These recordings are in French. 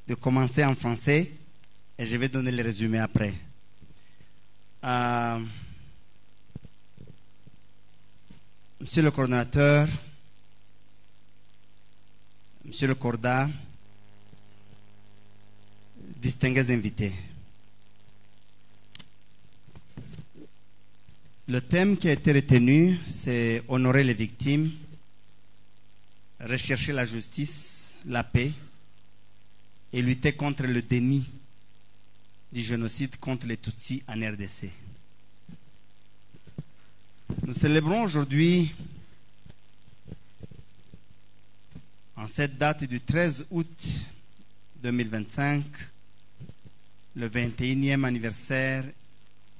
de commencer en français et je vais donner le résumé après. Monsieur le coordonnateur, Monsieur le Corda, distingués invités. Le thème qui a été retenu, c'est honorer les victimes, rechercher la justice, la paix et lutter contre le déni du génocide contre les Tutsis en RDC. Nous célébrons aujourd'hui, en cette date du 13 août 2025, le 21e anniversaire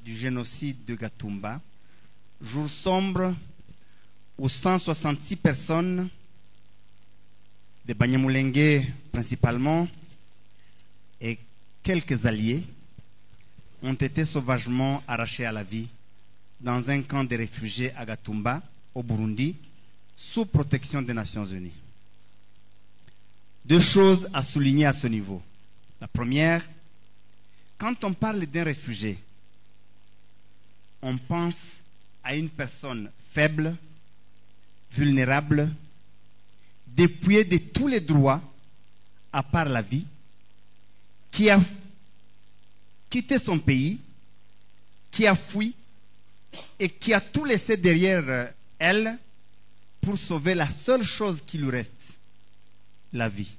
du génocide de Gatumba, jour sombre où 166 personnes, de Banyamulenge principalement, et quelques alliés, ont été sauvagement arrachés à la vie dans un camp de réfugiés à Gatumba, au Burundi, sous protection des Nations Unies. Deux choses à souligner à ce niveau. La première, quand on parle d'un réfugié, on pense à une personne faible, vulnérable, dépouillée de tous les droits, à part la vie, qui a quitté son pays, qui a fui et qui a tout laissé derrière elle pour sauver la seule chose qui lui reste, la vie.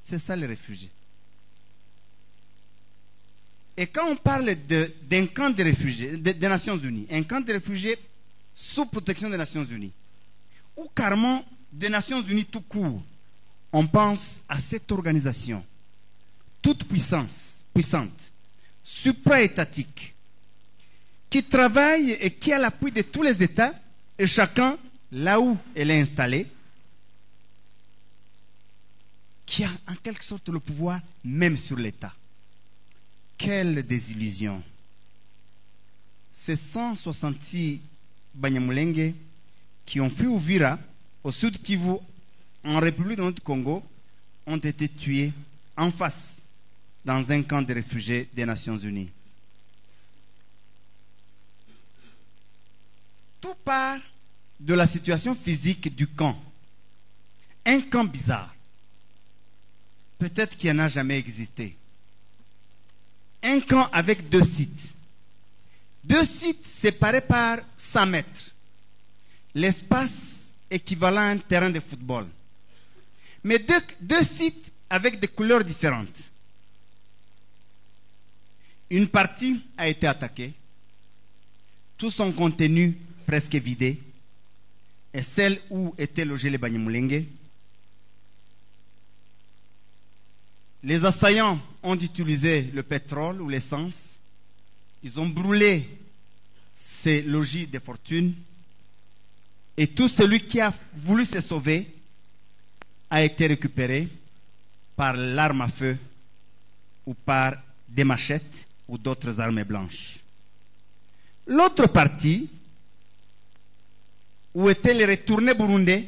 C'est ça les réfugiés. Et quand on parle d'un camp de réfugiés des Nations Unies, un camp de réfugiés sous protection des Nations Unies, ou carrément des Nations Unies tout court, on pense à cette organisation toute puissante, supra-étatique, qui travaille et qui a l'appui de tous les États, et chacun, là où elle est installée, qui a en quelque sorte le pouvoir même sur l'État. Quelle désillusion! Ces 166 Banyamulenge qui ont fui Uvira, au sud Kivu, en République du Congo, ont été tués en face dans un camp de réfugiés des Nations Unies. Tout part de la situation physique du camp. Un camp bizarre. Peut-être qu'il n'y en a jamais existé. Un camp avec deux sites. Deux sites séparés par 100 mètres. L'espace équivalent à un terrain de football. Mais deux sites avec des couleurs différentes. Une partie a été attaquée. Tout son contenu presque vidé. Et celle où étaient logés les Banyamulenge. Les assaillants ont utilisé le pétrole ou l'essence. Ils ont brûlé ces logis de fortune. Et tout celui qui a voulu se sauver a été récupéré par l'arme à feu ou par des machettes ou d'autres armes blanches. L'autre partie, où étaient les retournés burundais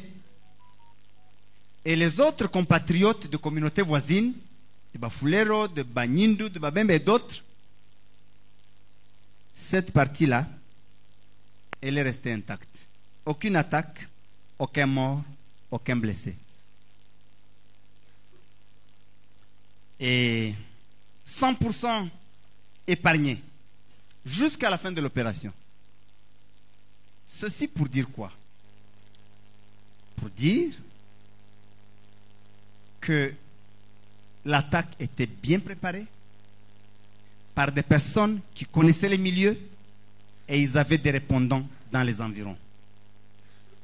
et les autres compatriotes de communautés voisines, de Bafulero, de Banyindu, de Babembe et d'autres, cette partie-là, elle est restée intacte. Aucune attaque, aucun mort, aucun blessé. Et 100% épargné jusqu'à la fin de l'opération. Ceci pour dire quoi? Pour dire que l'attaque était bien préparée par des personnes qui connaissaient les milieux et ils avaient des répondants dans les environs.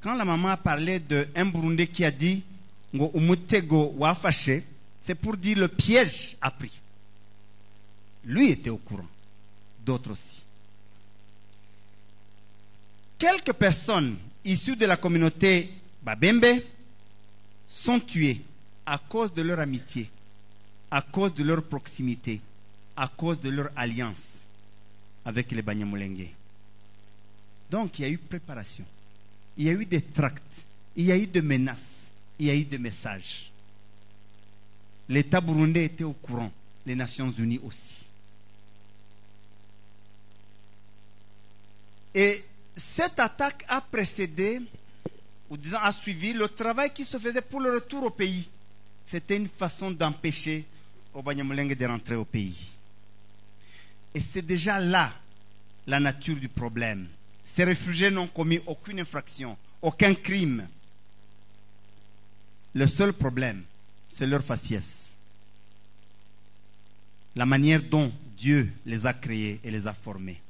Quand la maman a parlé d'un Burundais qui a dit Ngo umutego wafashe, c'est pour dire le piège a pris. Lui était au courant, d'autres aussi. Quelques personnes issues de la communauté Babembe sont tuées à cause de leur amitié, à cause de leur proximité, à cause de leur alliance avec les Banyamulenge. Donc il y a eu préparation, il y a eu des tracts, il y a eu des menaces, il y a eu des messages. l'État burundais était au courant, les Nations Unies aussi. Et cette attaque a précédé, ou disons a suivi, le travail qui se faisait pour le retour au pays. C'était une façon d'empêcher aux Banyamulenge de rentrer au pays. Et c'est déjà là la nature du problème. Ces réfugiés n'ont commis aucune infraction, aucun crime. Le seul problème, c'est leur faciès. La manière dont Dieu les a créés et les a formés.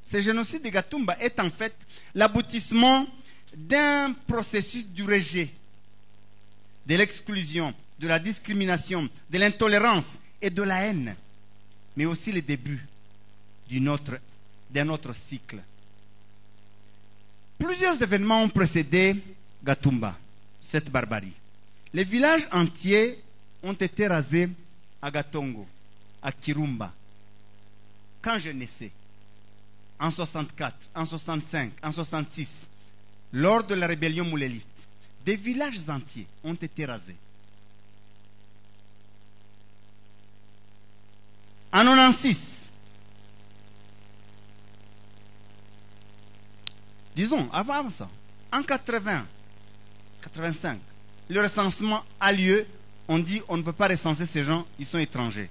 Ce génocide de Gatumba est en fait l'aboutissement d'un processus du rejet, de l'exclusion, de la discrimination, de l'intolérance et de la haine, mais aussi le début d'un autre cycle. Plusieurs événements ont précédé Gatumba, cette barbarie. Les villages entiers ont été rasés à Gatongo, à Kirumba, quand je naissais, en 64, en 65, en 66, lors de la rébellion mouléliste. Des villages entiers ont été rasés. En 96, disons, avant ça, en 80, 85, le recensement a lieu, on dit on ne peut pas recenser ces gens, ils sont étrangers.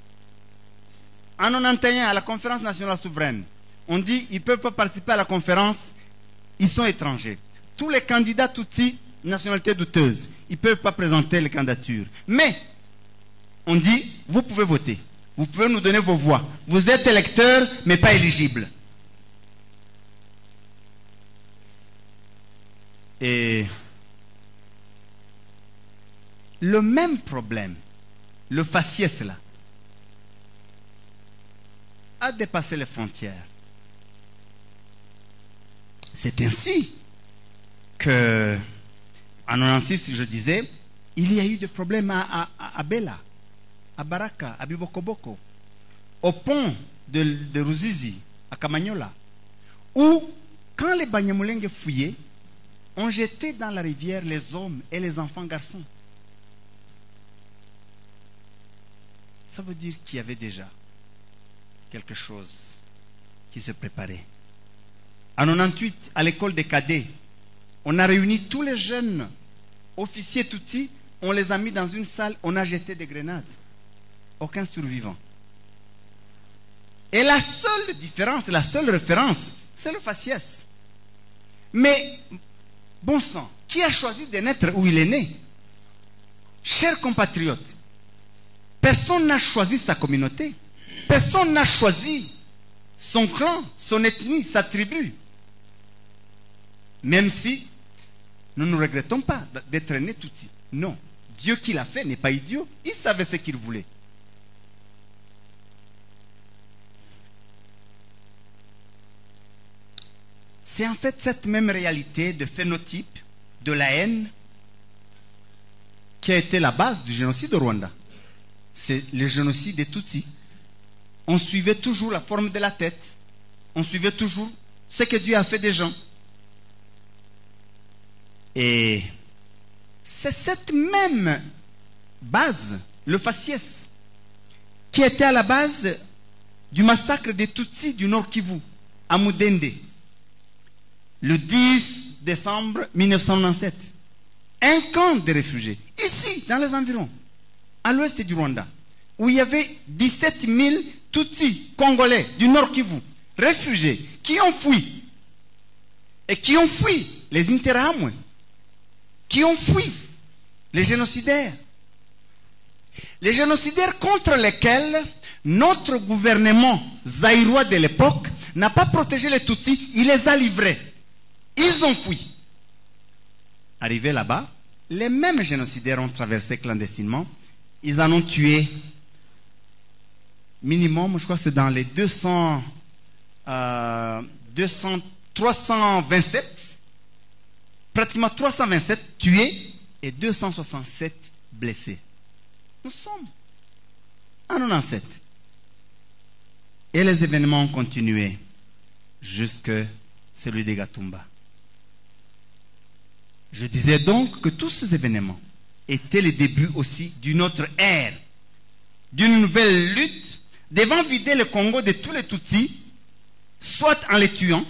En 91, à la conférence nationale souveraine, on dit ils ne peuvent pas participer à la conférence, ils sont étrangers. Tous les candidats Tutsi, nationalité douteuse, ils ne peuvent pas présenter les candidatures. Mais, on dit, vous pouvez voter. Vous pouvez nous donner vos voix. Vous êtes électeurs, mais pas éligibles. Et le même problème, le faciès là, a dépassé les frontières. C'est ainsi que, en 96, je disais, il y a eu des problèmes à Bela, à Baraka, à Bibokoboko, au pont de Ruzizi, à Kamanyola, où, quand les Banyamulenge fouillaient, on jetait dans la rivière les hommes et les enfants garçons. Ça veut dire qu'il y avait déjà quelque chose qui se préparait. En 98, à l'école des cadets, on a réuni tous les jeunes officiers Tutsi, on les a mis dans une salle, on a jeté des grenades. Aucun survivant. Et la seule différence, la seule référence, c'est le faciès. Mais, bon sang, qui a choisi de naître où il est né? Chers compatriotes, personne n'a choisi sa communauté. Personne n'a choisi son clan, son ethnie, sa tribu. Même si nous ne regrettons pas d'être nés Tutsi. Non. Dieu qui l'a fait n'est pas idiot. Il savait ce qu'il voulait. C'est en fait cette même réalité de phénotype, de la haine, qui a été la base du génocide au Rwanda. C'est le génocide des Tutsis. On suivait toujours la forme de la tête. On suivait toujours ce que Dieu a fait des gens. Et c'est cette même base, le faciès, qui était à la base du massacre des Tutsis du Nord Kivu, à Mudende, le 10 décembre 1997. Un camp de réfugiés, ici, dans les environs, à l'ouest du Rwanda, où il y avait 17 000 Tutsis congolais du Nord Kivu, réfugiés, qui ont fui. Et qui ont fui les Interahamwe, qui ont fui les génocidaires. Les génocidaires contre lesquels notre gouvernement zaïrois de l'époque n'a pas protégé les Tutsis, il les a livrés. Ils ont fui. Arrivés là-bas, les mêmes génocidaires ont traversé clandestinement. Ils en ont tué minimum, je crois que c'est dans les 327, pratiquement 327 tués et 267 blessés. Nous sommes en 97. Et les événements ont continué jusqu'à celui de Gatumba. Je disais donc que tous ces événements étaient le début aussi d'une autre ère nouvelle lutte devant vider le Congo de tous les Tutsis, soit en les tuant,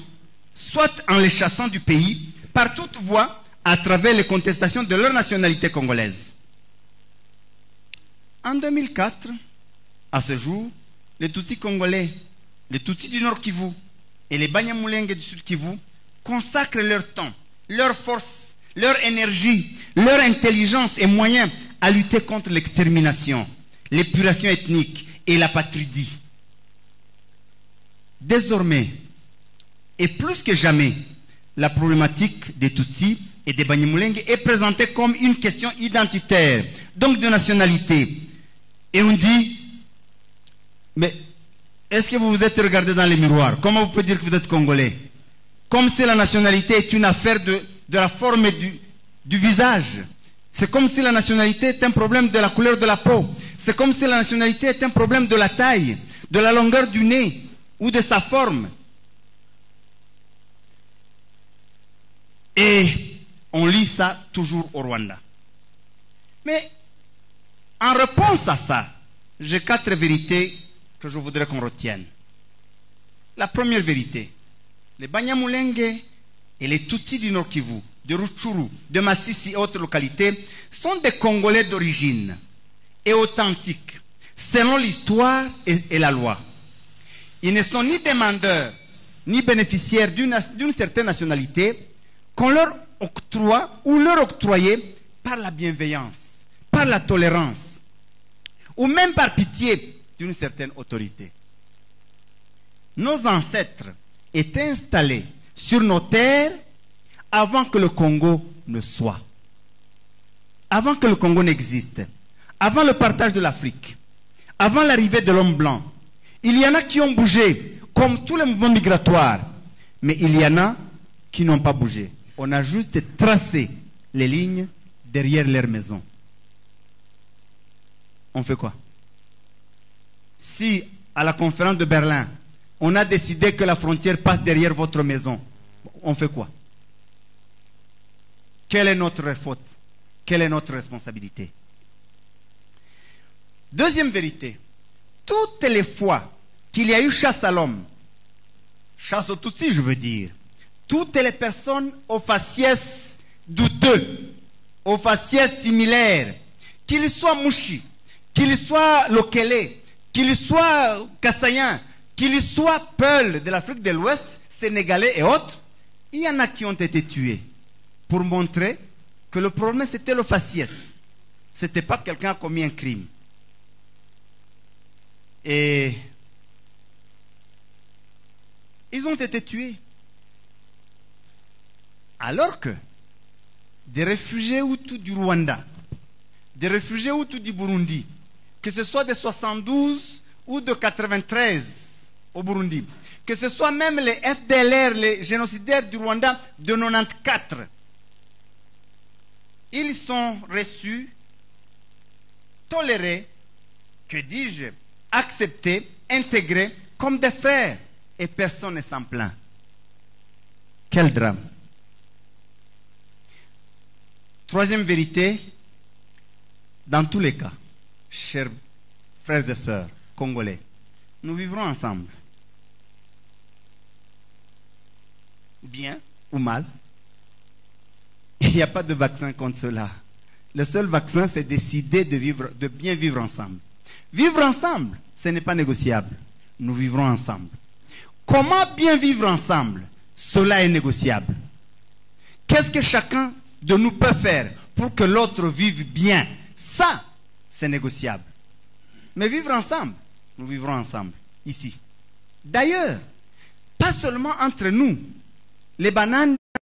soit en les chassant du pays, par toute voie, à travers les contestations de leur nationalité congolaise. En 2004, à ce jour, les Tutsis congolais, les Tutsis du Nord Kivu et les Banyamulenge du Sud Kivu consacrent leur temps, leur force, leur énergie, leur intelligence et moyens à lutter contre l'extermination, l'épuration ethnique et l'apatridie. Désormais, et plus que jamais, la problématique des Tutsis et des Banyamulenge est présentée comme une question identitaire, donc de nationalité. Et on dit, mais est-ce que vous vous êtes regardé dans les miroirs? Comment vous pouvez dire que vous êtes Congolais? Comme si la nationalité est une affaire de la forme du visage. C'est comme si la nationalité est un problème de la couleur de la peau. C'est comme si la nationalité est un problème de la taille, de la longueur du nez ou de sa forme. Et on lit ça toujours au Rwanda. Mais en réponse à ça, j'ai 4 vérités que je voudrais qu'on retienne. La première vérité, les Banyamulenge et les Tutsis du Nord Kivu, de Rutshuru, de Masisi et autres localités sont des Congolais d'origine et authentiques, selon l'histoire et la loi. Ils ne sont ni demandeurs, ni bénéficiaires d'une certaine nationalité qu'on leur octroie ou leur octroyait par la bienveillance, par la tolérance, ou même par pitié d'une certaine autorité. Nos ancêtres étaient installés sur nos terres avant que le Congo ne soit, avant que le Congo n'existe, avant le partage de l'Afrique, avant l'arrivée de l'homme blanc. Il y en a qui ont bougé, comme tous les mouvements migratoires, mais il y en a qui n'ont pas bougé. On a juste tracé les lignes derrière leur maison. On fait quoi? Si, à la conférence de Berlin, on a décidé que la frontière passe derrière votre maison, on fait quoi? Quelle est notre faute? Quelle est notre responsabilité? Deuxième vérité, toutes les fois qu'il y a eu chasse à l'homme, chasse aux Tutsis je veux dire, toutes les personnes aux faciès douteux, aux faciès similaires, qu'ils soient Mouchi, qu'ils soient Lokele, qu'ils soient Kassaïens, qu'ils soient Peuls de l'Afrique de l'Ouest, Sénégalais et autres, il y en a qui ont été tués pour montrer que le problème c'était le faciès. Ce n'était pas quelqu'un qui a commis un crime. Et ils ont été tués. Alors que des réfugiés Hutus du Rwanda, des réfugiés Hutus du Burundi, que ce soit de 72 ou de 93 au Burundi, que ce soit même les FDLR, les génocidaires du Rwanda de 94, ils sont reçus, tolérés, que dis-je, acceptés, intégrés comme des frères, et personne ne s'en plaint. Quel drame! Troisième vérité, dans tous les cas, chers frères et sœurs congolais, nous vivrons ensemble. Bien ou mal, il n'y a pas de vaccin contre cela. Le seul vaccin, c'est décider de bien vivre ensemble. Vivre ensemble, ce n'est pas négociable. Nous vivrons ensemble. Comment bien vivre ensemble? Cela est négociable. Qu'est-ce que chacun de nous peut faire pour que l'autre vive bien? Ça, c'est négociable. Mais vivre ensemble, nous vivrons ensemble, ici. D'ailleurs, pas seulement entre nous, les bananes